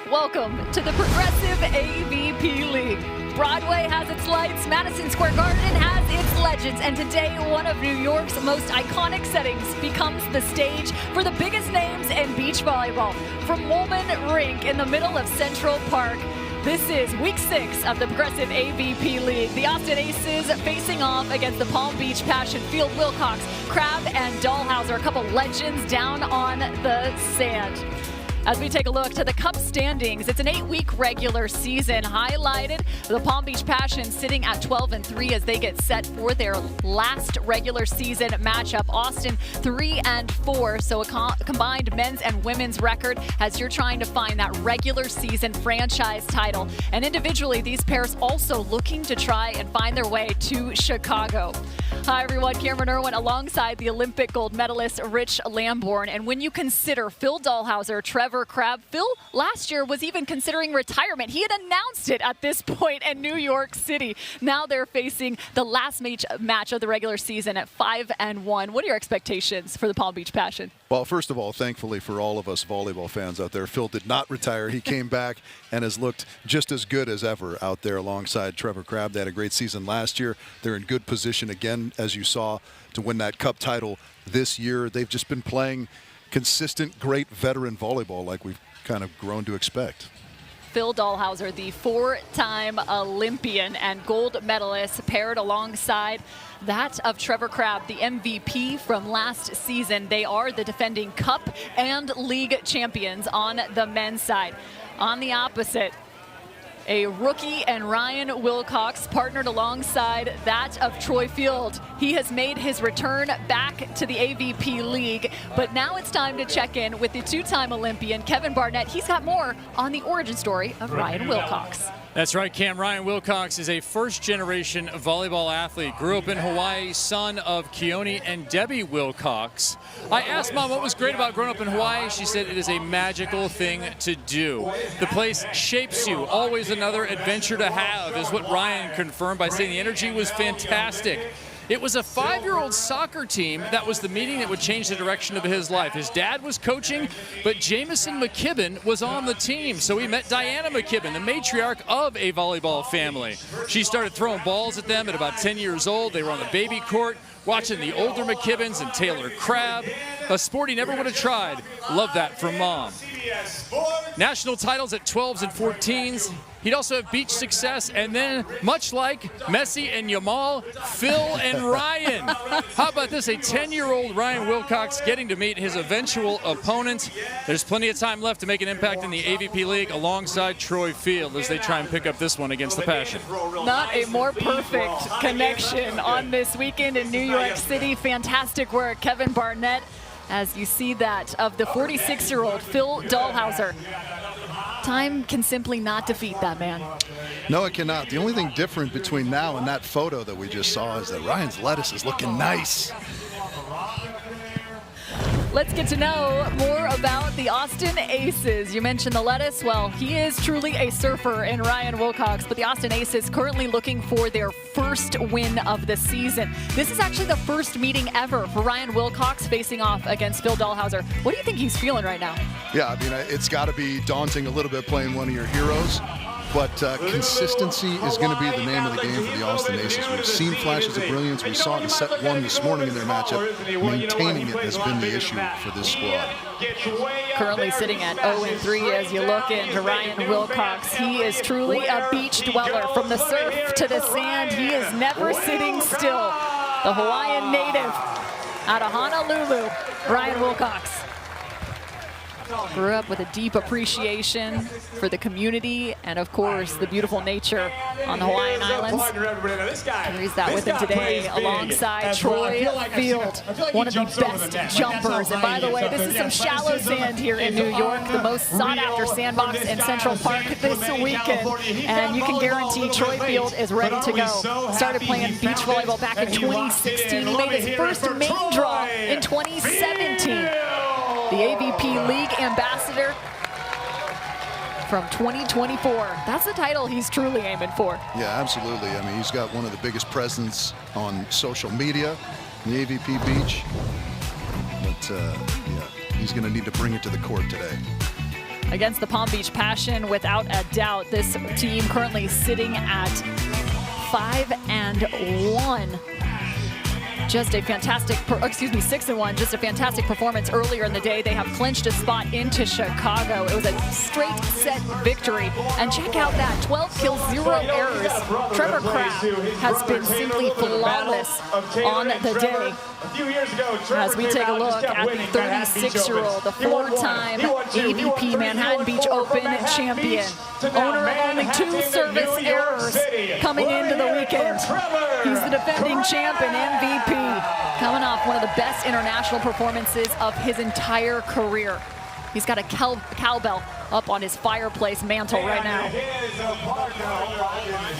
Welcome to the Progressive AVP League. Broadway has its lights, Madison Square Garden has its legends, and today one of New York's most iconic settings becomes the stage for the biggest names in beach volleyball. From Woolman Rink in the middle of Central Park, this is week 6 of the Progressive AVP League. The Austin Aces facing off against the Palm Beach Passion. Field Wilcox, Crabb, and Dalhausser, a couple legends down on the sand. As we take a look to the Cup standings, it's an 8-week regular season highlighted. The Palm Beach Passion sitting at 12-3 as they get set for their last regular season matchup. Austin 3-4, so a combined men's and women's record as you're trying to find that regular season franchise title. And individually, these pairs also looking to try and find their way to Chicago. Hi everyone, Cameron Irwin alongside the Olympic gold medalist Rich Lamborn. And when you consider Phil Dalhausser, Trevor, Crabb, Phil last year was even considering retirement. He had announced it at this point in New York City. Now they're facing the last match of the regular season at 5-1. What are your expectations for the Palm Beach Passion? Well, first of all, thankfully for all of us volleyball fans out there, Phil did not retire. He came back and has looked just as good as ever out there alongside Trevor Crabb. They had a great season last year. They're in good position again, as you saw, to win that Cup title this year. They've just been playing consistent, great veteran volleyball like we've kind of grown to expect. Phil Dalhausser, the 4-time Olympian and gold medalist, paired alongside that of Trevor Crabb, the MVP from last season. They are the defending Cup and League champions on the men's side. On the opposite, a rookie and Ryan Wilcox partnered alongside that of Troy Field. He has made his return back to the AVP League, but now it's time to check in with the 2-time Olympian Kevin Barnett. He's got more on the origin story of Ryan Wilcox. That's right, Cam. Ryan Wilcox is a first-generation volleyball athlete. Grew up in Hawaii, son of Keone and Debbie Wilcox. I asked Mom what was great about growing up in Hawaii. She said it is a magical thing to do. The place shapes you. Always another adventure to have, is what Ryan confirmed by saying the energy was fantastic. It was a 5-year-old soccer team that was the meeting that would change the direction of his life. His dad was coaching, but Jamison McKibben was on the team. So he met Diana McKibben, the matriarch of a volleyball family. She started throwing balls at them at about 10 years old. They were on the baby court, watching the older McKibbens and Taylor Crabb. A sport he never would have tried. Love that from Mom. National titles at 12s and 14s. He'd also have beach success, and then, much like Messi and Yamal, Phil and Ryan. How about this? A 10-year-old Ryan Wilcox getting to meet his eventual opponent. There's plenty of time left to make an impact in the AVP League alongside Troy Field as they try and pick up this one against the Passion. Not a more perfect connection on this weekend in New York City. Fantastic work, Kevin Barnett, as you see that of the 46-year-old Phil Dalhausser. Time can simply not defeat that man. No, it cannot. The only thing different between now and that photo that we just saw is that Ryan's lettuce is looking nice. Let's get to know more about the Austin Aces. You mentioned the lettuce. Well, he is truly a surfer in Ryan Wilcox, but the Austin Aces currently looking for their first win of the season. This is actually the first meeting ever for Ryan Wilcox facing off against Phil Dalhausser. What do you think he's feeling right now? Yeah, I mean, it's got to be daunting a little bit playing one of your heroes. But consistency is going to be the name of the game for the Austin Aces. We've seen flashes of brilliance. We saw it in set one this morning in their matchup. Maintaining it has been the issue for this squad. Currently sitting at 0-3 as you look into Ryan Wilcox. He is truly a beach dweller. From the surf to the sand, he is never sitting still. The Hawaiian native out of Honolulu, Ryan Wilcox. Grew up with a deep appreciation for the community and, of course, the beautiful nature on the Hawaiian Islands. Carries that with him today alongside Troy Field, one of the best jumpers. And by the way, this is some shallow sand here in New York, the most sought-after sandbox in Central Park this weekend. And you can guarantee Troy Field is ready to go. Started playing beach volleyball back in 2016. He made his first main draw in 2017. The AVP League Ambassador from 2024. That's the title he's truly aiming for. Yeah, absolutely. I mean, he's got one of the biggest presence on social media, the AVP Beach. But, yeah, he's going to need to bring it to the court today. Against the Palm Beach Passion, without a doubt, this team currently sitting at 5-1. Just a fantastic, 6-1, just a fantastic performance earlier in the day. They have clinched a spot into Chicago. It was a straight set victory. And check out that, 12 kills, 0 errors. Trevor Crabb has been simply flawless on the day. As we take a look at the 36-year-old, the 4-time AVP Manhattan Beach Open champion, owner of only 2 service errors coming into the weekend. He's the defending champ and MVP, coming off one of the best international performances of his entire career. He's got a cowbell up on his fireplace mantle right now.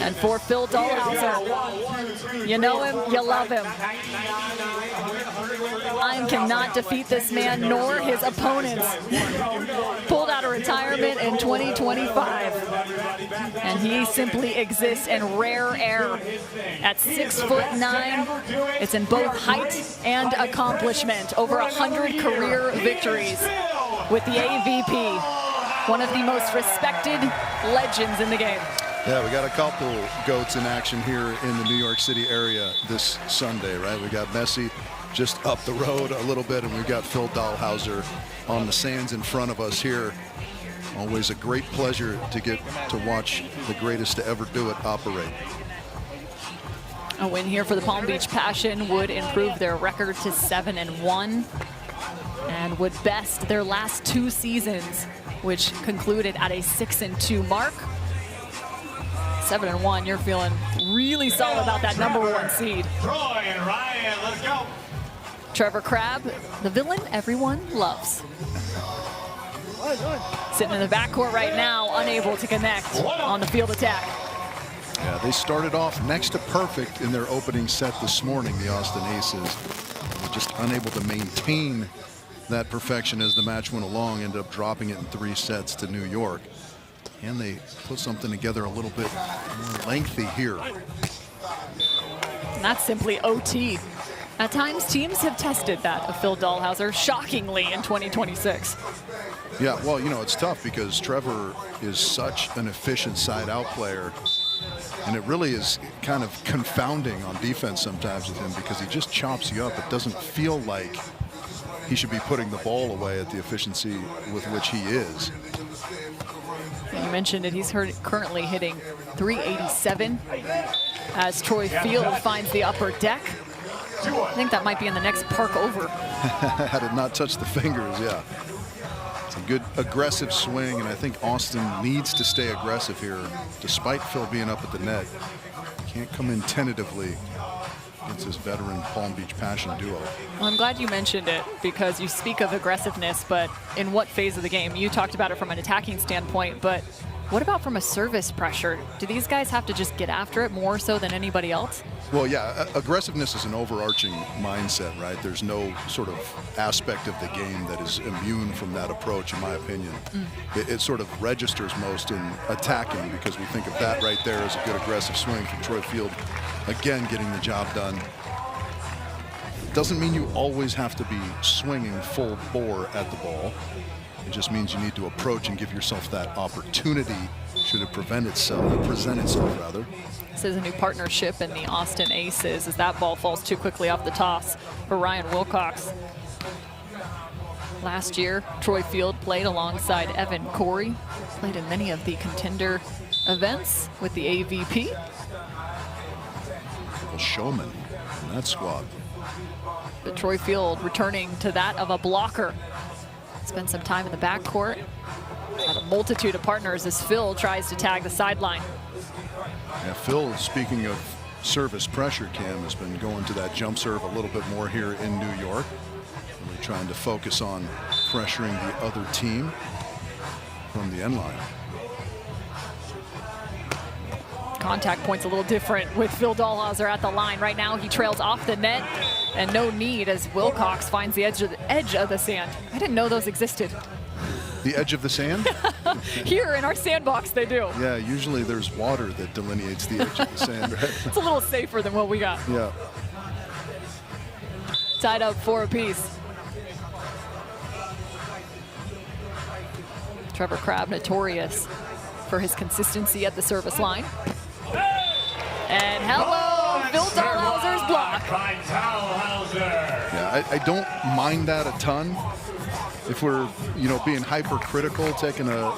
And for Phil Dalhausser, you know him, you love him. Lion cannot defeat this man nor his opponents. Pulled out of retirement in 2025. And he simply exists in rare air. At 6'9", it's in both height and accomplishment. Over 100 career victories with the AVP. One of the most respected legends in the game. Yeah, we got a couple goats in action here in the New York City area this Sunday, right? We got Messi just up the road a little bit, and we've got Phil Dalhausser on the sands in front of us here. Always a great pleasure to get to watch the greatest to ever do it operate. A win here for the Palm Beach Passion would improve their record to 7-1 and would best their last 2 seasons, which concluded at a 6-2 mark. 7-1, you're feeling really solid about that #1 seed. Troy and Ryan, let's go. Trevor Crabb, the villain everyone loves. Sitting in the backcourt right now, unable to connect on the field attack. Yeah, they started off next to perfect in their opening set this morning, the Austin Aces. They were just unable to maintain that perfection as the match went along, ended up dropping it in 3 sets to New York. And they put something together a little bit more lengthy here. And that's simply OT. At times, teams have tested that of Phil Dalhausser, shockingly, in 2026. Yeah, well, you know, it's tough because Trevor is such an efficient side-out player. And it really is kind of confounding on defense sometimes with him because he just chops you up. It doesn't feel like he should be putting the ball away at the efficiency with which he is. You mentioned it, he's currently hitting 387 as Troy Field finds the upper deck. I think that might be in the next park over. Had it not touched the fingers, yeah. It's a good aggressive swing, and I think Austin needs to stay aggressive here, despite Phil being up at the net. Can't come in tentatively against this veteran Palm Beach Passion duo. Well, I'm glad you mentioned it because you speak of aggressiveness, but in what phase of the game? You talked about it from an attacking standpoint, but What about from a service pressure? Do these guys have to just get after it more so than anybody else? Well, yeah, aggressiveness is an overarching mindset, right? There's no sort of aspect of the game that is immune from that approach, in my opinion. It sort of registers most in attacking, because we think of that right there as a good aggressive swing from Troy Field. Again, getting the job done. Doesn't mean you always have to be swinging full bore at the ball. It just means you need to approach and give yourself that opportunity should it present itself rather. This is a new partnership in the Austin Aces as that ball falls too quickly off the toss for Ryan Wilcox. Last year, Troy Field played alongside Evan Corey, played in many of the contender events with the AVP. A showman in that squad. But Troy Field returning to that of a blocker. Spent some time in the backcourt. Had a multitude of partners as Phil tries to tag the sideline. Yeah, Phil, speaking of service pressure, Cam, has been going to that jump serve a little bit more here in New York. Really trying to focus on pressuring the other team from the end line. Contact point's a little different with Phil Dalhausser at the line. Right now he trails off the net and no need as Wilcox finds the edge of the sand. I didn't know those existed. The edge of the sand? Here in our sandbox they do. Yeah, usually there's water that delineates the edge of the sand, right? It's a little safer than what we got. Yeah. Tied up 4 apiece. Trevor Crabb, notorious for his consistency at the service line. And hello, Phil Dalhausser's block. Yeah, I don't mind that a ton. If we're, being hypercritical, taking a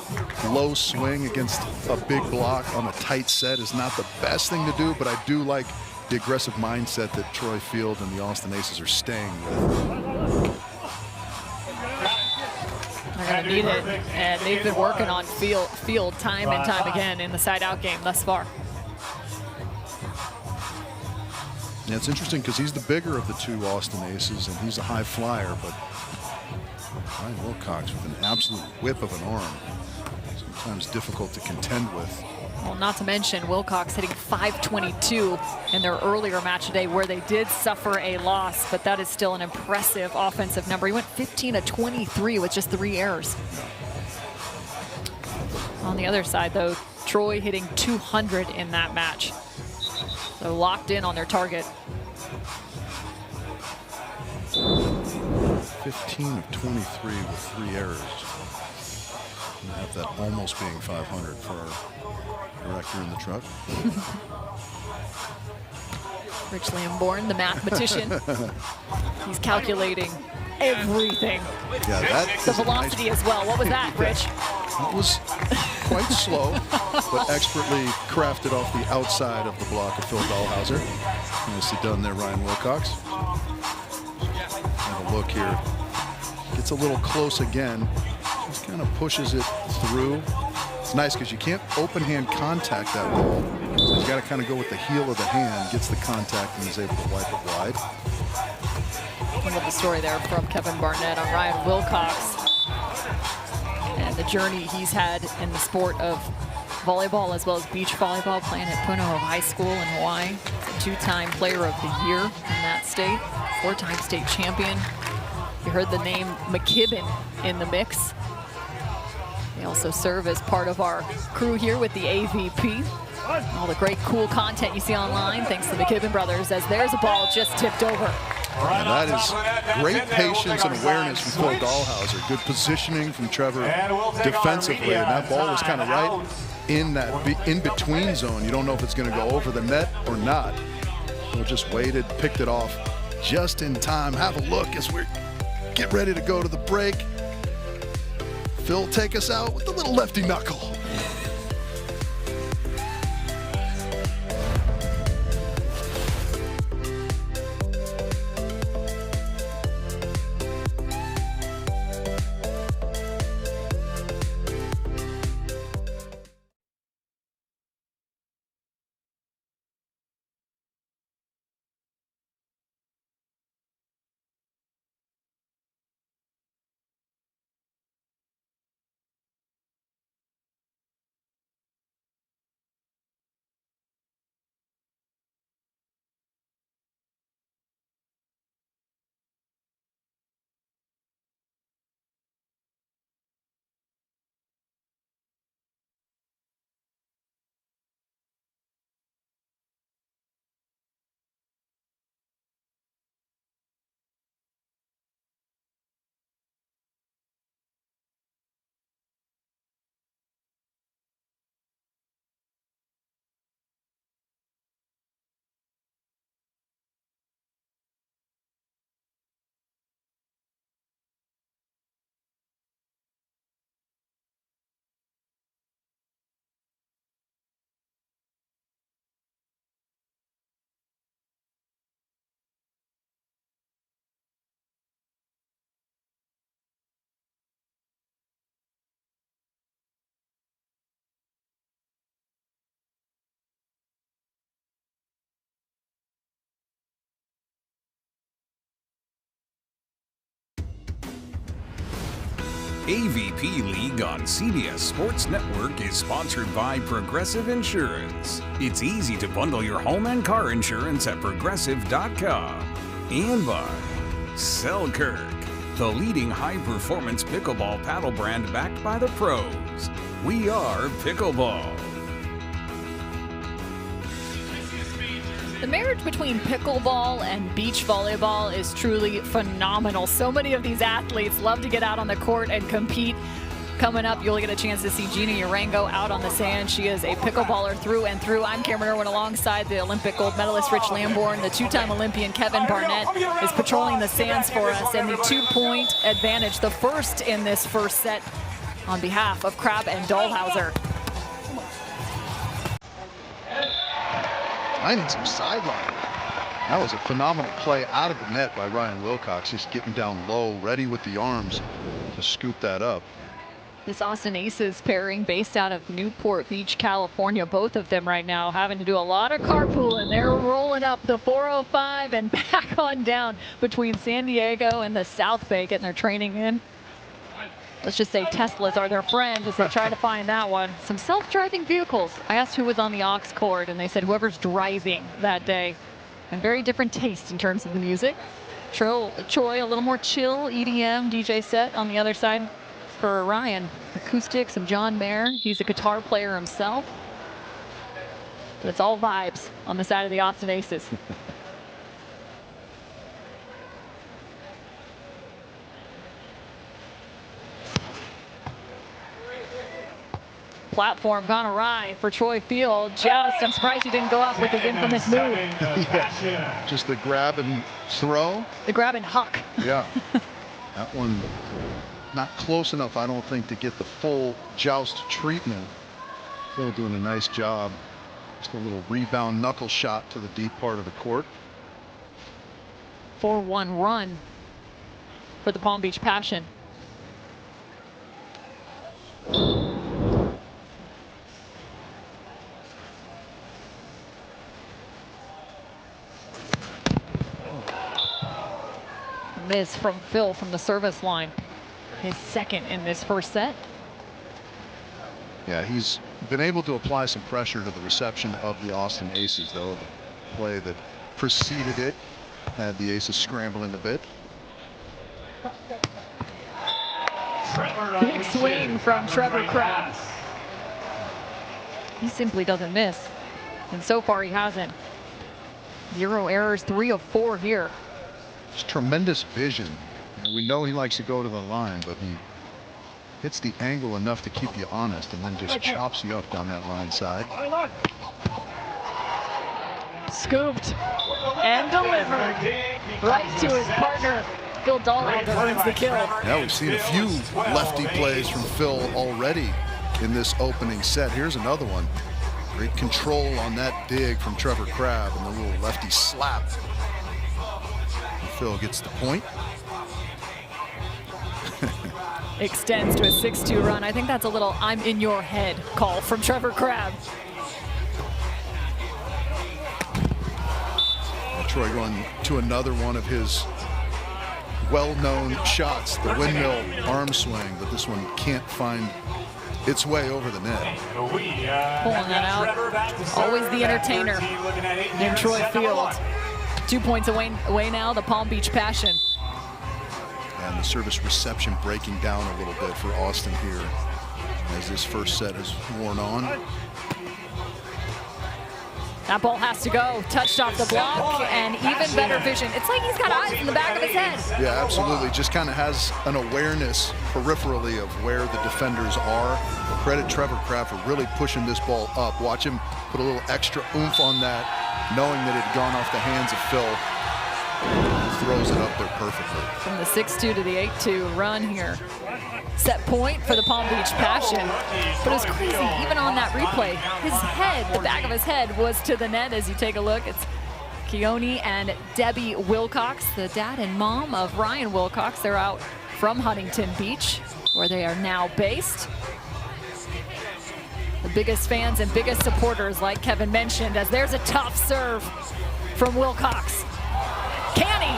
low swing against a big block on a tight set is not the best thing to do, but I do like the aggressive mindset that Troy Field and the Austin Aces are staying with. They're going to need it, and they've been working on field time and time again in the side-out game thus far. Yeah, it's interesting because he's the bigger of the two Austin Aces, and he's a high flyer, but Ryan Wilcox with an absolute whip of an arm. Sometimes difficult to contend with. Well, not to mention Wilcox hitting .522 in their earlier match today where they did suffer a loss, but that is still an impressive offensive number. He went 15 of 23 with just 3 errors. On the other side, though, Troy hitting .200 in that match. So locked in on their target. 15 of 23 with 3 errors. We have that almost being 500 for our director in the truck. Rich Lamborn, the mathematician. He's calculating everything. Yeah, that the velocity as well. What was that, Rich? It was quite slow, but expertly crafted off the outside of the block of Phil Dalhausser. Nicely done there, Ryan Wilcox. Have a look here. Gets a little close again. Just kind of pushes it through. It's nice because you can't open hand contact that ball. So you got to kind of go with the heel of the hand, gets the contact, and is able to wipe it wide. I love the story there from Kevin Barnett on Ryan Wilcox and the journey he's had in the sport of volleyball as well as beach volleyball, playing at Punahou High School in Hawaii. A 2-time player of the year in that state, 4-time state champion. You heard the name McKibben in the mix. They also serve as part of our crew here with the AVP. All the great, cool content you see online, thanks to the McKibben brothers, as there's a ball just tipped over. And that is great patience and awareness from Phil Dalhausser. Good positioning from Trevor defensively, and that ball was kind of right in that in-between zone. You don't know if it's going to go over the net or not. Phil just waited, picked it off just in time. Have a look as we get ready to go to the break. Phil, take us out with the little lefty knuckle. AVP League on CBS Sports Network is sponsored by Progressive Insurance. It's easy to bundle your home and car insurance at Progressive.com. And by Selkirk, the leading high-performance pickleball paddle brand backed by the pros. We are Pickleball. The marriage between pickleball and beach volleyball is truly phenomenal. So many of these athletes love to get out on the court and compete. Coming up, you'll get a chance to see Gina Urango out on the sand. She is a pickleballer through and through. I'm Cameron Irwin alongside the Olympic gold medalist Rich Lamborn. The two-time Olympian Kevin Barnett is patrolling the sands for us. And the 2-point advantage, the first in this first set on behalf of Crabb and Dalhausser. I need some sideline. That was a phenomenal play out of the net by Ryan Wilcox, just getting down low, ready with the arms to scoop that up. This Austin Aces pairing based out of Newport Beach, California. Both of them right now having to do a lot of carpooling. They're rolling up the 405 and back on down between San Diego and the South Bay, getting their training in. Let's just say Teslas are their friends as they try to find that one. Some self-driving vehicles. I asked who was on the aux cord, and they said whoever's driving that day. And very different taste in terms of the music. Troy, a little more chill EDM DJ set on the other side for Ryan. Acoustics of John Mayer. He's a guitar player himself. But it's all vibes on the side of the Austin Aces. Platform gone awry for Troy Field. Joust, I'm surprised he didn't go up with his infamous move. Yeah. Just the grab and throw. The grab and huck. Yeah. That one not close enough, I don't think, to get the full joust treatment. Still doing a nice job. Just a little rebound knuckle shot to the deep part of the court. 4-1 run for the Palm Beach Passion. Miss from Phil from the service line. His second in this first set. Yeah, he's been able to apply some pressure to the reception of the Austin Aces, though. The play that preceded it had the Aces scrambling a bit. Big swing from Trevor Crabb. He simply doesn't miss. And so far he hasn't. 0 errors, 3 of 4 here. It's tremendous vision. We know he likes to go to the line, but he hits the angle enough to keep you honest and then just chops you up down that line side. Scooped and delivered right to his partner. Phil Dalhausser wins the kill. Yeah, we've seen a few lefty plays from Phil already in this opening set. Here's another one. Great control on that dig from Trevor Crabb and the little lefty slap. Phil gets the point. Extends to a 6-2 run. I think that's a little "I'm in your head" call from Trevor Crabb. Troy going to another one of his well-known shots, the windmill arm swing, but this one can't find its way over the net. Pulling that out. Always the entertainer in Troy Field. 2 points away now, the Palm Beach Passion. And the service reception breaking down a little bit for Austin here as this first set has worn on. That ball has to go. Touched off the block and even better vision. It's like he's got eyes in the back of his head. Yeah, absolutely. Just kind of has an awareness peripherally of where the defenders are. Credit Trevor Crabb for really pushing this ball up. Watch him put a little extra oomph on that, knowing that it had gone off the hands of Phil. He throws it up there perfectly. From the 6-2 to the 8-2 run here. Set point for the Palm Beach Passion. But it was crazy, even on that replay. His head, the back of his head, was to the net as you take a look. It's Keone and Debbie Wilcox, the dad and mom of Ryan Wilcox. They're out from Huntington Beach, where they are now based. The biggest fans and biggest supporters, like Kevin mentioned, as there's a tough serve from Wilcox. Can he?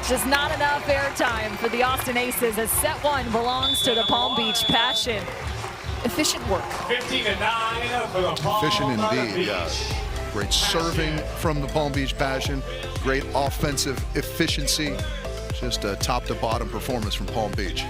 Just not enough airtime for the Austin Aces as set one belongs to the Palm Beach Passion. Efficient work. 15-9 for the Palm Efficient indeed, Beach. yeah. Great serving from the Palm Beach Passion. Great offensive efficiency. Just a top to bottom performance from Palm Beach.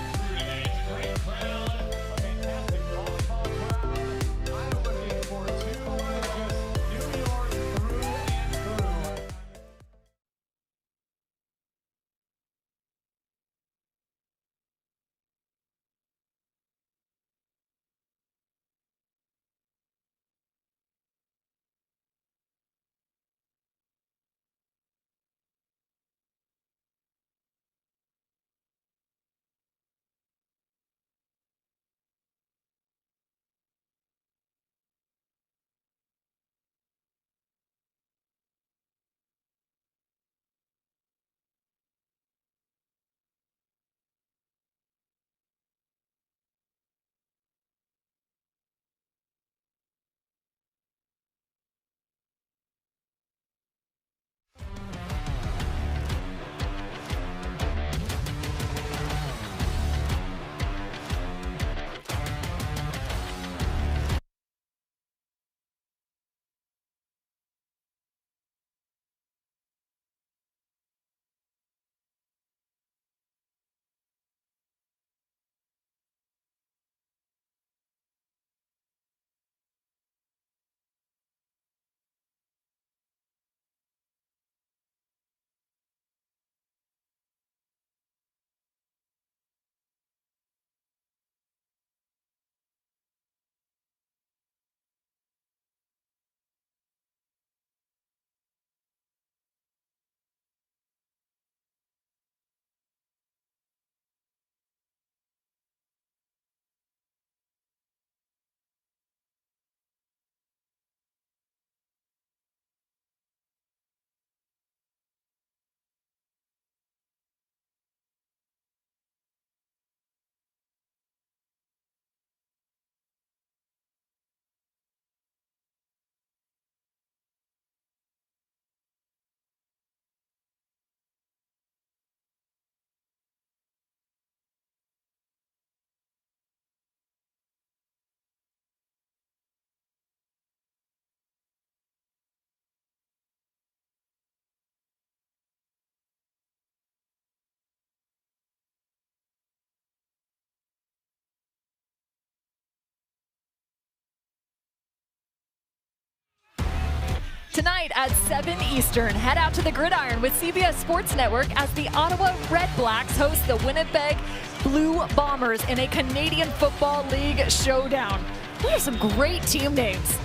Tonight at 7 Eastern, head out to the Gridiron with CBS Sports Network as the Ottawa Red Blacks host the Winnipeg Blue Bombers in a Canadian Football League showdown. We have some great team names.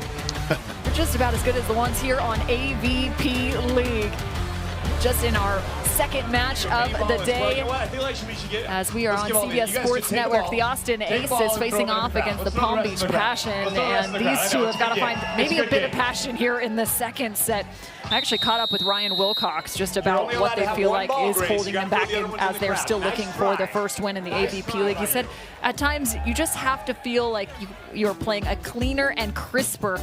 They're just about as good as the ones here on AVP League. Just in our second match of the day, as we are on CBS Sports Network, the Austin Aces facing off against the Palm Beach Passion, and these two have got to find maybe a bit of passion here in the second set. I actually caught up with Ryan Wilcox just about what they feel like is holding them back as they're still looking for their first win in the AVP League. He said, at times you just have to feel like you're playing a cleaner and crisper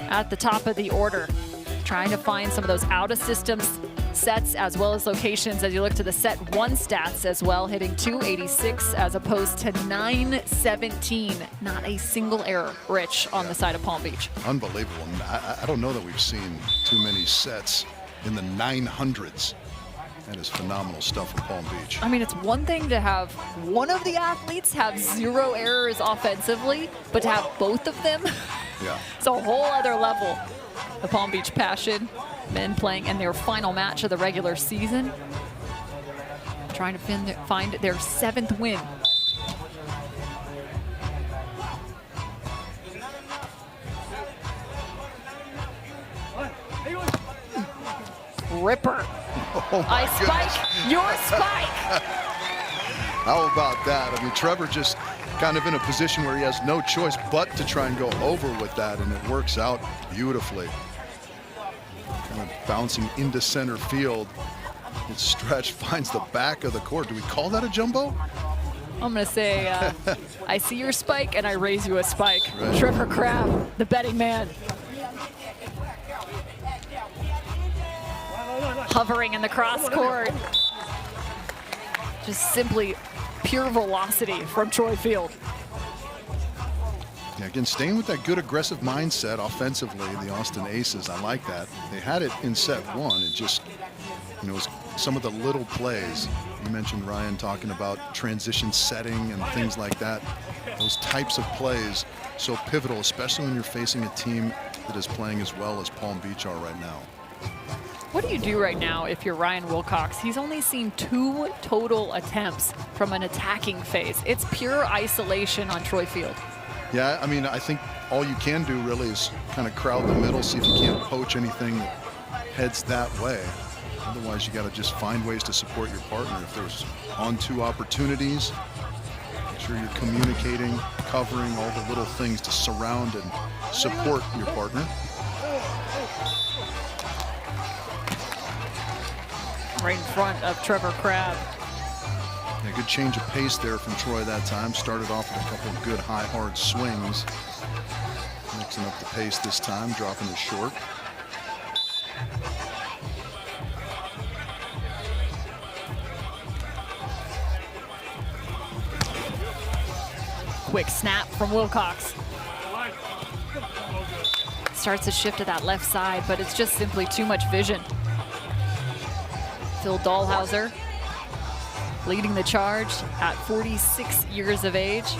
at the top of the order, trying to find some of those out-of-system sets as well as locations as you look to the set one stats as well, hitting 286 as opposed to 917. Not a single error, Rich, on the side of Palm Beach. Unbelievable. I don't know that we've seen too many sets in the 900s. That is phenomenal stuff from Palm Beach. I mean, it's one thing to have one of the athletes have 0 errors offensively, but to have both of them, yeah, it's a whole other level. The Palm Beach Passion, men playing in their final match of the regular season, trying to find their 7th win. Ripper. Oh I spike, your spike. How about that? I mean, Trevor just kind of in a position where he has no choice but to try and go over with that, and it works out beautifully. Kind of bouncing into center field. It's stretched, finds the back of the court. Do we call that a jumbo? I'm going to say, I see your spike and I raise you a spike. Right. Trevor Crabb, the betting man. Hovering in the cross court. Just simply pure velocity from Troy Field. Yeah, again, staying with that good aggressive mindset offensively, the Austin Aces, I like that. They had it in set one. It just, you know, it was some of the little plays. You mentioned Ryan talking about transition setting and things like that. Those types of plays, so pivotal, especially when you're facing a team that is playing as well as Palm Beach are right now. What do you do right now if you're Ryan Wilcox? He's only seen 2 total attempts from an attacking phase. It's pure isolation on Troy Field. Yeah, I mean, I think all you can do really is kind of crowd the middle, see if you can't poach anything that heads that way. Otherwise, you got to just find ways to support your partner. If there's on-2 opportunities, make sure you're communicating, covering all the little things to surround and support your partner. Right in front of Trevor Crabb. Yeah, good change of pace there from Troy that time. Started off with a couple of good high, hard swings. Mixing up the pace this time, dropping it short. Quick snap from Wilcox. Starts to shift to that left side, but it's just simply too much vision. Phil Dalhausser leading the charge at 46 years of age.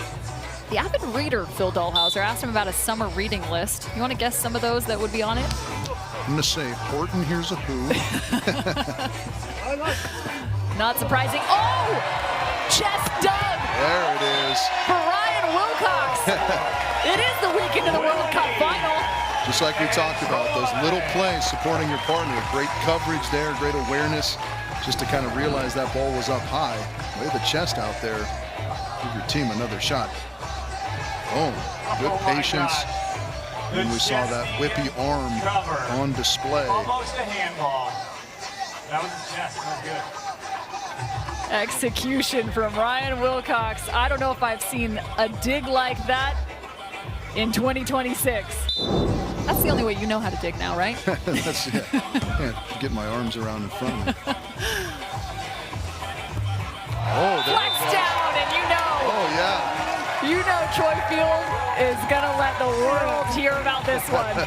The avid reader, Phil Dalhausser, asked him about a summer reading list. You want to guess some of those that would be on it? I'm going to say Horton Hears a Who. Not surprising. Oh! Chest dug! There it is. For Ryan Wilcox. It is the weekend of the World Cup final. Just like we talked about, those little plays supporting your partner. Great coverage there, great awareness, just to kind of realize that ball was up high. Lay the chest out there. Give your team another shot. Boom. Good patience. And we saw that whippy arm on display. Almost a handball. That was the chest. That was good. Execution from Ryan Wilcox. I don't know if I've seen a dig like that in 2026. That's the only way you know how to dig now, right? That's it. Can't get my arms around in front of me. Oh, there Flex down, and you know. Oh, yeah. You know Troy Field is going to let the world hear about this one.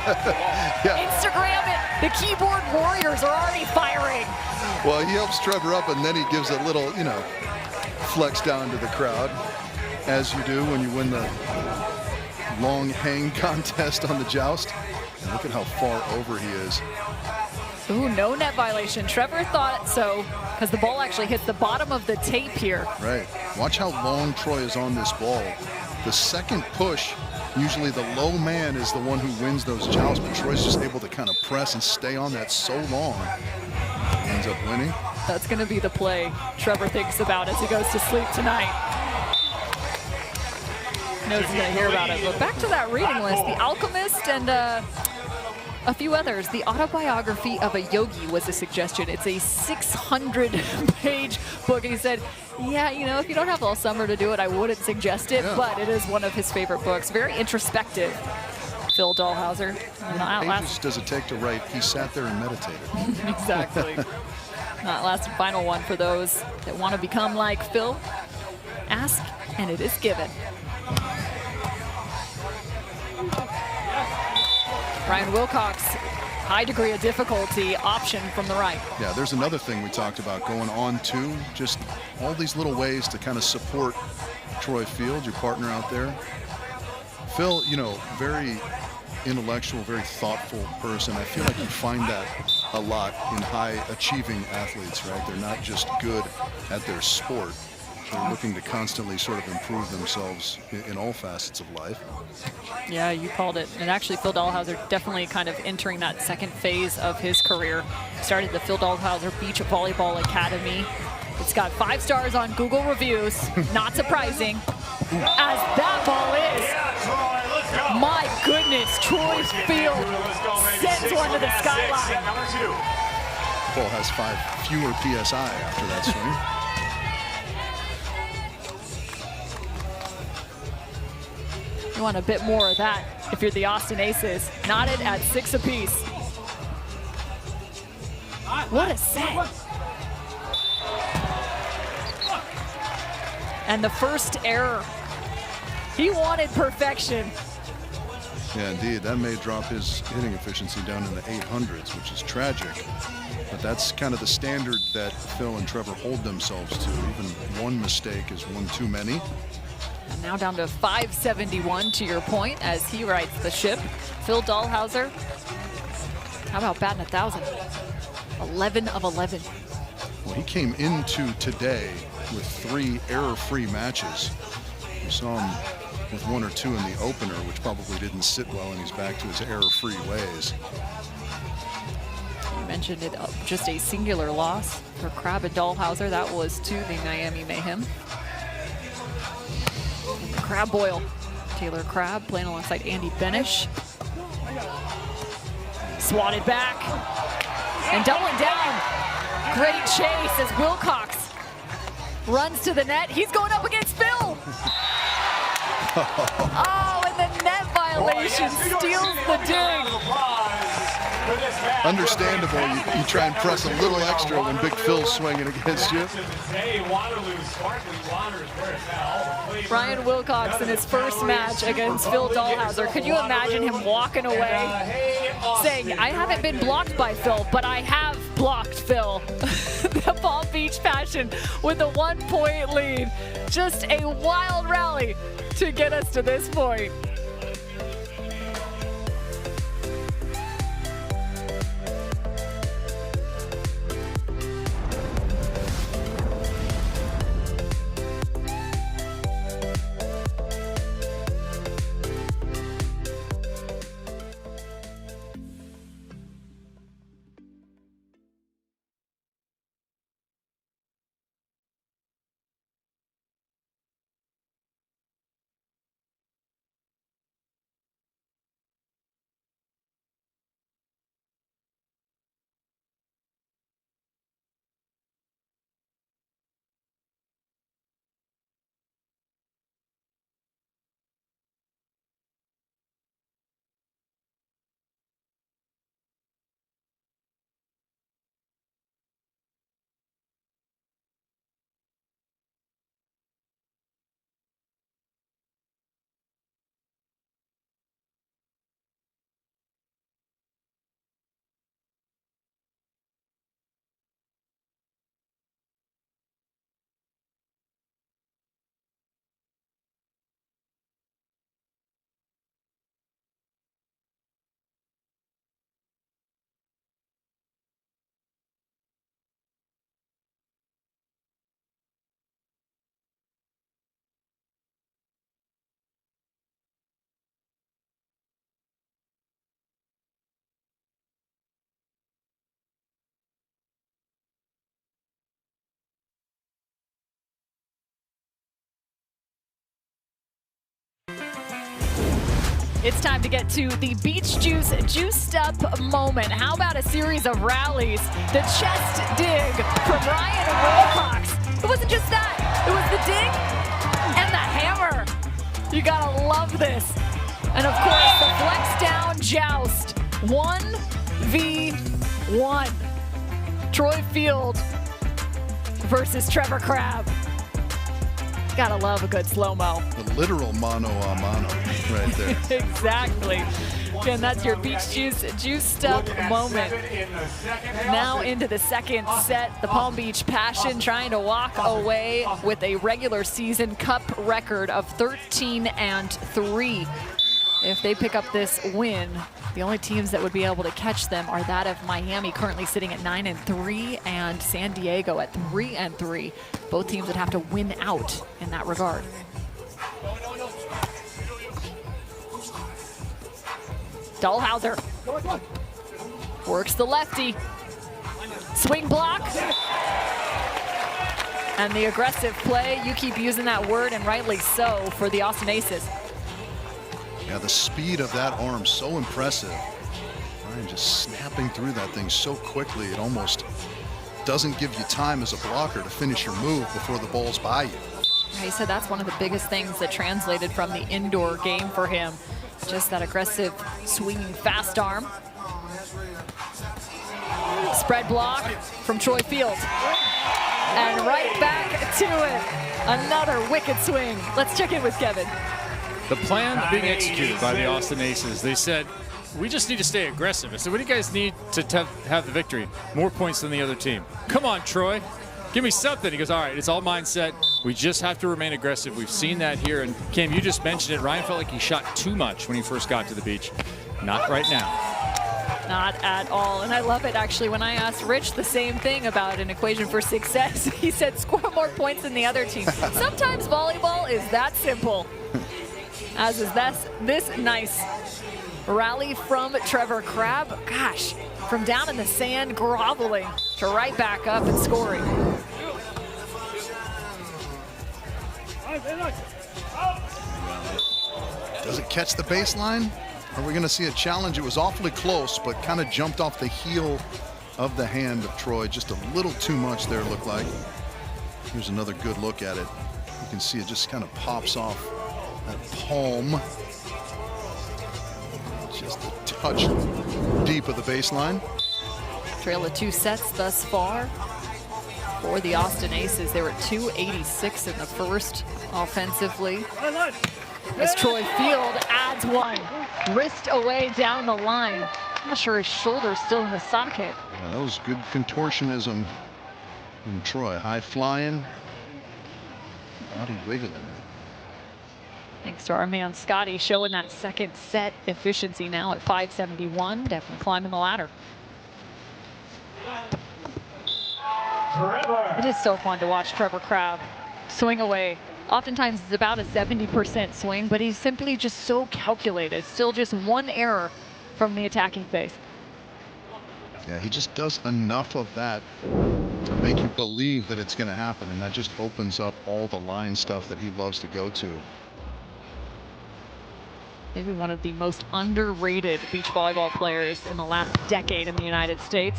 Yeah. Instagram it. The keyboard warriors are already firing. Well, he helps Trevor up, and then he gives a little, you know, flex down to the crowd, as you do when you win the long hang contest on the joust. And look at how far over he is. Ooh, no net violation. Trevor thought so because the ball actually hits the bottom of the tape here. Right. Watch how long Troy is on this ball. The second push, usually the low man is the one who wins those jousts, but Troy's just able to kind of press and stay on that so long. Ends up winning. That's going to be the play Trevor thinks about as he goes to sleep tonight. Knows he's going to hear about it. But back to that reading list, The Alchemist and a few others. The Autobiography of a Yogi was a suggestion. It's a 600-page book. And he said, yeah, you know, if you don't have all summer to do it, I wouldn't suggest it, but it is one of his favorite books. Very introspective, Phil Dalhausser. How many pages does it take to write? He sat there and meditated. Exactly. Last and final one for those that want to become like Phil. Ask, and it is given. Ryan Wilcox, high degree of difficulty, option from the right. Yeah, there's another thing we talked about going on too. Just all these little ways to kind of support Troy Field, your partner out there. Phil, you know, very intellectual, very thoughtful person. I feel like you find that a lot in high achieving athletes, right? They're not just good at their sport. They're looking to constantly sort of improve themselves in all facets of life. Yeah, you called it. And actually, Phil Dalhausser definitely kind of entering that second phase of his career. Started the Phil Dalhausser Beach Volleyball Academy. It's got 5 stars on Google reviews. Not surprising, as that ball is. My goodness, Troy Field sends one to the skyline. Ball has 5 fewer PSI after that swing. You want a bit more of that if you're the Austin Aces. Knotted at 6 apiece. What a set. And the first error. He wanted perfection. Yeah, indeed. That may drop his hitting efficiency down in the 800s, which is tragic. But that's kind of the standard that Phil and Trevor hold themselves to. Even one mistake is one too many. And now down to 571 to your point as he rights the ship. Phil Dalhausser, how about batting 1,000? 11 of 11. Well, he came into today with 3 error-free matches. We saw him with 1 or 2 in the opener, which probably didn't sit well, and he's back to his error-free ways. You mentioned it, just a singular loss for Crabb and Dalhausser. That was to the Miami Mayhem. The Crabb Boil. Taylor Crabb playing alongside Andy Benish. Swatted back and doubling down. Great chase as Wilcox runs to the net. He's going up against Phil. Oh, and the net violation steals the dig. Understandable. You try and press a little extra when Big Phil's swinging against you. Ryan Wilcox in his first match against Phil Dalhausser. Could you imagine him walking away saying, I haven't been blocked by Phil, but I have blocked Phil. The Palm Beach Passion with a 1-point lead. Just a wild rally to get us to this point. It's time to get to the Beach Juice juiced up moment. How about a series of rallies? The chest dig from Ryan Wilcox. It wasn't just that, it was the dig and the hammer. You gotta love this. And of course, the flex down joust. 1v1. Troy Field versus Trevor Crabb. Gotta love a good slow-mo. The literal mano a mano right there. Exactly. And that's your Beach Juice juiced up moment. Now into the second set. The Palm Beach Passion trying to walk away with a regular season cup record of 13-3. If they pick up this win, the only teams that would be able to catch them are that of Miami, currently sitting at 9-3, and San Diego at 3-3. Both teams would have to win out in that regard. Dalhausser works the lefty. Swing block. And the aggressive play, you keep using that word, and rightly so, for the Austin Aces. Yeah, the speed of that arm, so impressive. Ryan just snapping through that thing so quickly, it almost doesn't give you time as a blocker to finish your move before the ball's by you. He said that's one of the biggest things that translated from the indoor game for him. Just that aggressive, swinging fast arm. Spread block from Troy Field. And right back to it. Another wicked swing. Let's check in with Kevin. The plan being executed by the Austin Aces. They said, we just need to stay aggressive. I said, what do you guys need to have the victory? More points than the other team. Come on, Troy. Give me something. He goes, all right, it's all mindset. We just have to remain aggressive. We've seen that here. And Cam, you just mentioned it. Ryan felt like he shot too much when he first got to the beach. Not right now. Not at all. And I love it, actually. When I asked Rich the same thing about an equation for success, he said score more points than the other team. Sometimes volleyball is that simple. As is this nice rally from Trevor Crabb. Gosh, from down in the sand, groveling to right back up and scoring. Does it catch the baseline? Are we going to see a challenge? It was awfully close, but kind of jumped off the heel of the hand of Troy. Just a little too much there, looked like. Here's another good look at it. You can see it just kind of pops off that palm. Just a touch deep of the baseline. Trail of 2 sets thus far for the Austin Aces. They were at 286 in the first offensively. As Troy Field adds one. Wrist away down the line. I'm not sure his shoulder's still in the socket. Yeah, that was good contortionism from Troy. High flying. Body wiggling. Thanks to our man Scotty showing that second set efficiency now at 571. Definitely climbing the ladder. Trevor. It is so fun to watch Trevor Crabb swing away. Oftentimes it's about a 70% swing, but he's simply just so calculated. Still just one error from the attacking phase. Yeah, he just does enough of that to make you believe that it's going to happen, and that just opens up all the line stuff that he loves to go to. Maybe one of the most underrated beach volleyball players in the last decade in the United States.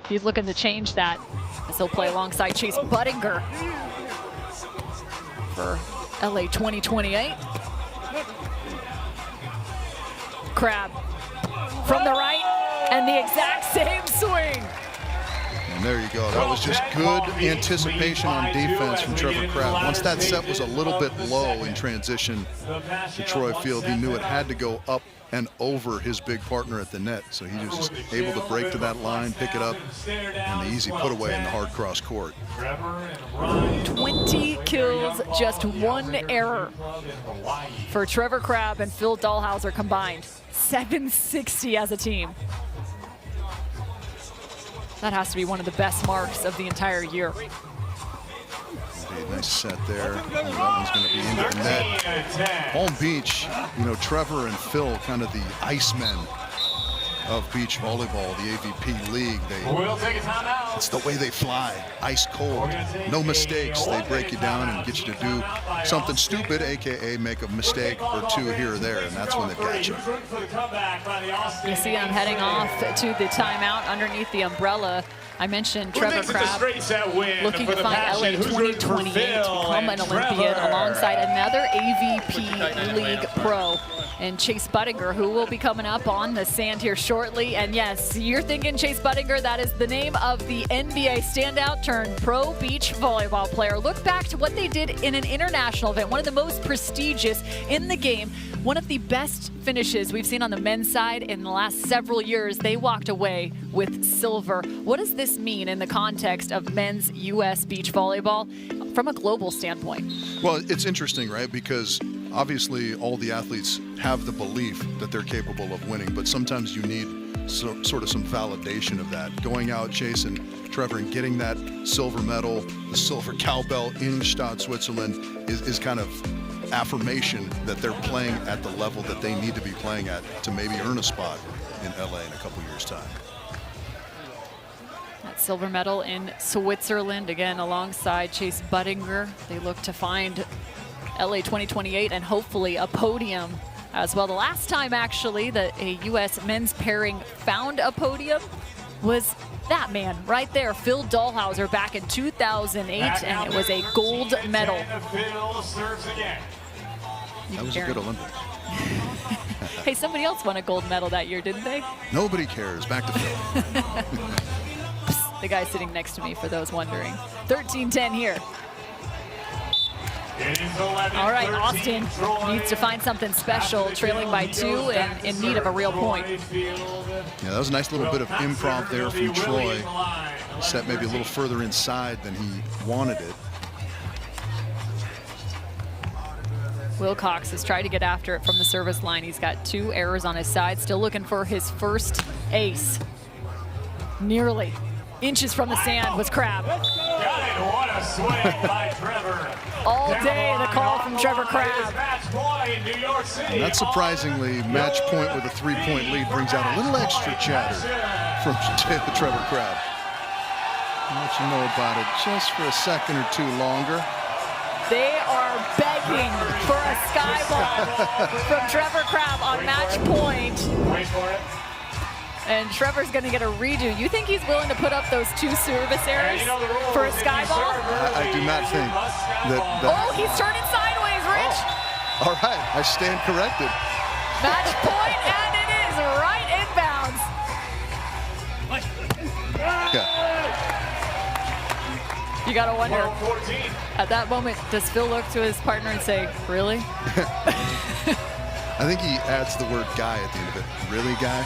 He's looking to change that as he'll play alongside Chase Budinger for LA 2028. Crabb from the right, and the exact same swing. And there you go. That was just good anticipation on defense from Trevor Crabb. Once that set was a little bit low in transition to Troy Field, he knew it had to go up and over his big partner at the net. So he was just able to break to that line, pick it up, and the easy put away in the hard cross court. 20 kills, just one error for Trevor Crabb and Phil Dalhausser combined. 760 as a team. That has to be one of the best marks of the entire year. Nice set there. That one's going to be into the net. Palm Beach, you know, Trevor and Phil, kind of the Icemen of beach volleyball, the AVP league. We'll take a timeout. It's the way they fly, ice cold, no mistakes. They break you down and get you to do something stupid, aka make a mistake or two here or there, and that's when they've got you. You see I'm heading off to the timeout underneath the umbrella. I mentioned Trevor Crabb looking to find LA 2028 to become an Olympian alongside another AVP League pro and Chase Budinger, who will be coming up on the sand here shortly. And yes, you're thinking Chase Budinger, that is the name of the NBA standout turned pro beach volleyball player. Look back to what they did in an international event, one of the most prestigious in the game. One of the best finishes we've seen on the men's side in the last several years. They walked away with silver. What does this mean in the context of men's U.S. beach volleyball from a global standpoint? Well, it's interesting, right? Because obviously all the athletes have the belief that they're capable of winning, but sometimes you need sort of some validation of that. Going out, Chase and Trevor, and getting that silver medal, the silver cowbell in Stade, Switzerland, is kind of affirmation that they're playing at the level that they need to be playing at to maybe earn a spot in LA in a couple years' time. That silver medal in Switzerland, again, alongside Chase Budinger. They look to find LA 2028 and hopefully a podium as well. The last time, actually, that a U.S. men's pairing found a podium was that man right there, Phil Dalhausser, back in 2008, and it was a gold medal. That was a good Olympics. Hey, somebody else won a gold medal that year, didn't they? Nobody cares. Back to Phil. The guy sitting next to me, for those wondering. 13-10 here. All right, Austin needs to find something special, trailing by 2 and in need of a real point. Yeah, that was a nice little bit of improv there from Troy. Set maybe a little further inside than he wanted it. Wilcox has tried to get after it from the service line. He's got 2 errors on his side, still looking for his first ace. Nearly inches from the sand was Crabb. What a swing by Trevor. All day the call from Trevor Crabb. And not surprisingly, match point with a 3-point lead brings out a little extra chatter from Trevor Crabb. I'll let you know about it just for a second or 2 longer. They are begging for a sky ball from Trevor Crabb on match point. Wait for it. And Trevor's going to get a redo. You think he's willing to put up those 2 service errors for a sky ball? I do not think that. Oh, he's turning sideways, Rich. Oh. All right, I stand corrected. Match point, and it is right inbounds. Yeah. You got to wonder, at that moment, does Phil look to his partner and say, really? I think he adds the word guy at the end of it. Really, guy?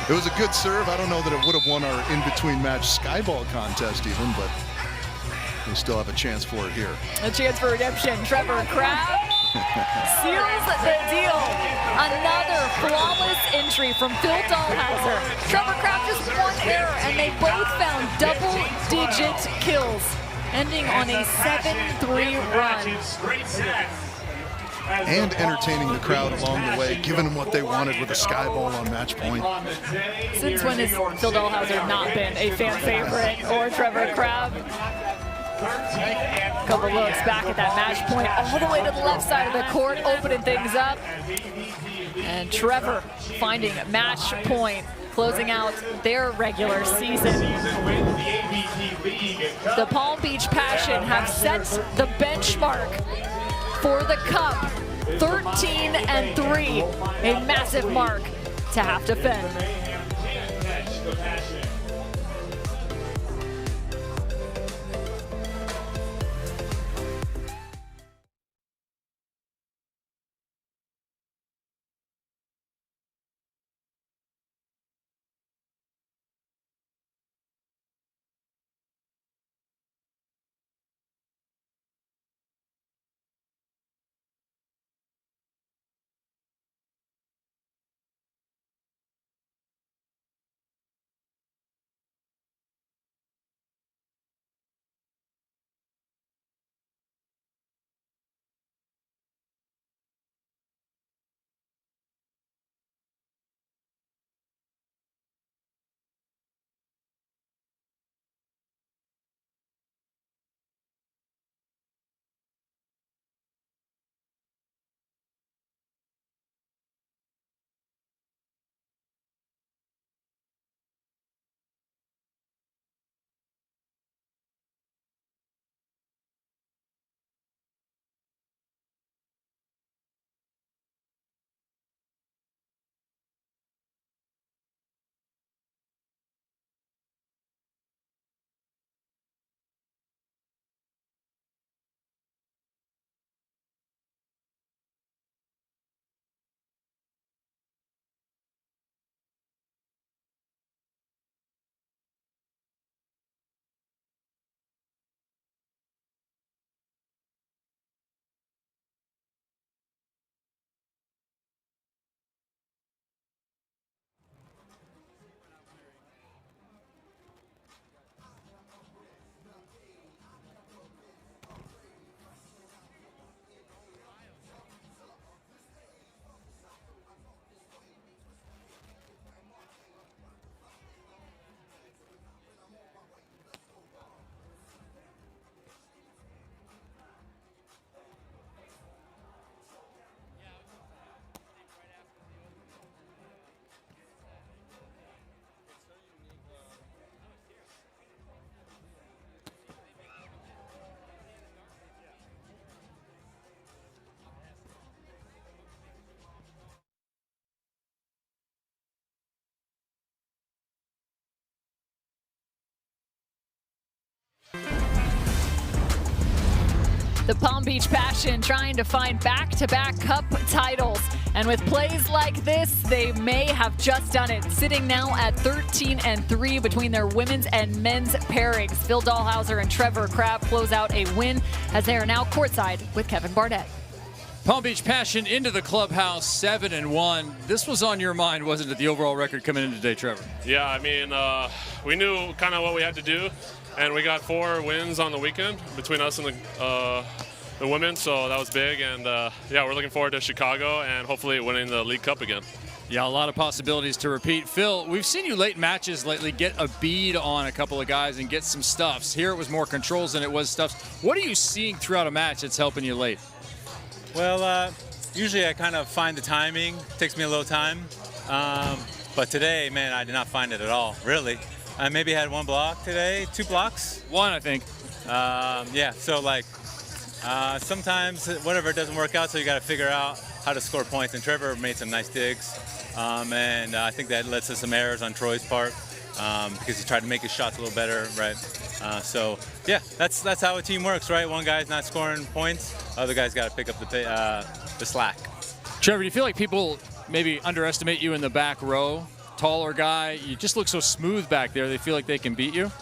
It was a good serve. I don't know that it would have won our in-between match skyball contest even, but we still have a chance for it here. A chance for redemption. Trevor Crabb seals the deal. Another flawless entry from Phil Dalhausser. Trevor Crabb just 1 error, and they both found double-digit kills, ending on a 7-3 run. And entertaining the crowd along the way, giving them what they wanted with a sky ball on match point. Since when has Phil Dalhausser not been a fan favorite, or Trevor Crabb? A couple looks back at that match point, all the way to the left side of the court, opening things up. And Trevor finding match point, closing out their regular season. The Palm Beach Passion have set the benchmark for the cup, 13-3, a massive mark to have to defend. The Palm Beach Passion trying to find back-to-back cup titles. And with plays like this, they may have just done it. Sitting now at 13-3 between their women's and men's pairings. Phil Dalhausser and Trevor Crabb close out a win as they are now courtside with Kevin Barnett. Palm Beach Passion into the clubhouse, 7-1. This was on your mind, wasn't it, the overall record coming in today, Trevor? Yeah, I mean, we knew kind of what we had to do, and we got 4 wins on the weekend between us and the women, so that was big. And yeah, we're looking forward to Chicago and hopefully winning the League Cup again. Yeah, a lot of possibilities to repeat. Phil, we've seen you late matches lately get a bead on a couple of guys and get some stuffs. Here it was more controls than it was stuffs. What are you seeing throughout a match that's helping you late? Well, usually I kind of find the timing. It takes me a little time. But today, man, I did not find it at all, really. I maybe had 1 block today, 2 blocks. 1, I think. Yeah, so like sometimes whatever doesn't work out, so you got to figure out how to score points. And Trevor made some nice digs. And I think that led to some errors on Troy's part because he tried to make his shots a little better, right? So yeah, that's how a team works, right? One guy's not scoring points, other guy's got to pick up the slack. Trevor, do you feel like people maybe underestimate you in the back row? Taller guy, you just look so smooth back there. They feel like they can beat you.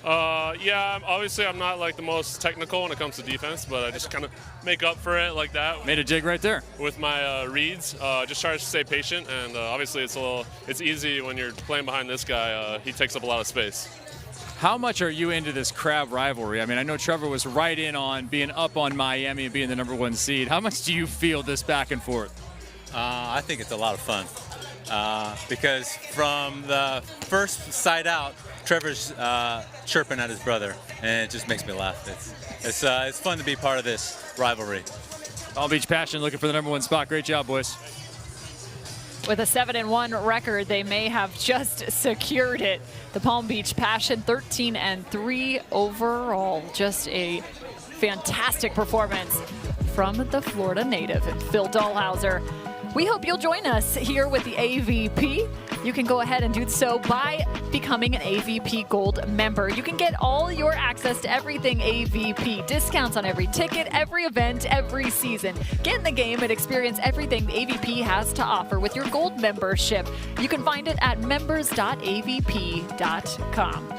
Yeah, obviously I'm not like the most technical when it comes to defense, but I just kind of make up for it like that. Made a dig right there. With my reads, just try to stay patient, and obviously it's easy when you're playing behind this guy. He takes up a lot of space. How much are you into this Crabb rivalry? I mean, I know Trevor was right in on being up on Miami and being the #1 seed. How much do you feel this back and forth? I think it's a lot of fun because from the first side out, Trevor's chirping at his brother, and it just makes me laugh. It's fun to be part of this rivalry. Palm Beach Passion looking for the #1 spot. Great job, boys. With a 7-1 record, they may have just secured it. The Palm Beach Passion, 13-3 overall. Just a fantastic performance from the Florida native, Phil Dalhausser. We hope you'll join us here with the AVP. You can go ahead and do so by becoming an AVP Gold member. You can get all your access to everything AVP, discounts on every ticket, every event, every season. Get in the game and experience everything the AVP has to offer with your Gold membership. You can find it at members.avp.com.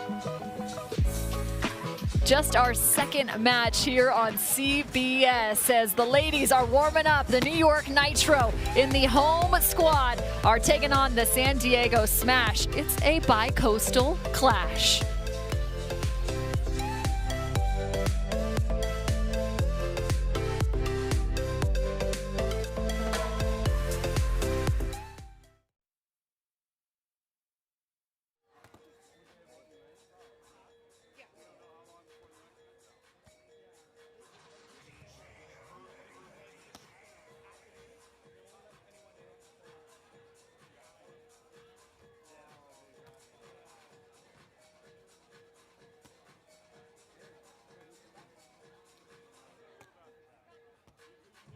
Just our second match here on CBS as the ladies are warming up. The New York Nitro in the home squad are taking on the San Diego Smash. It's a bi-coastal clash.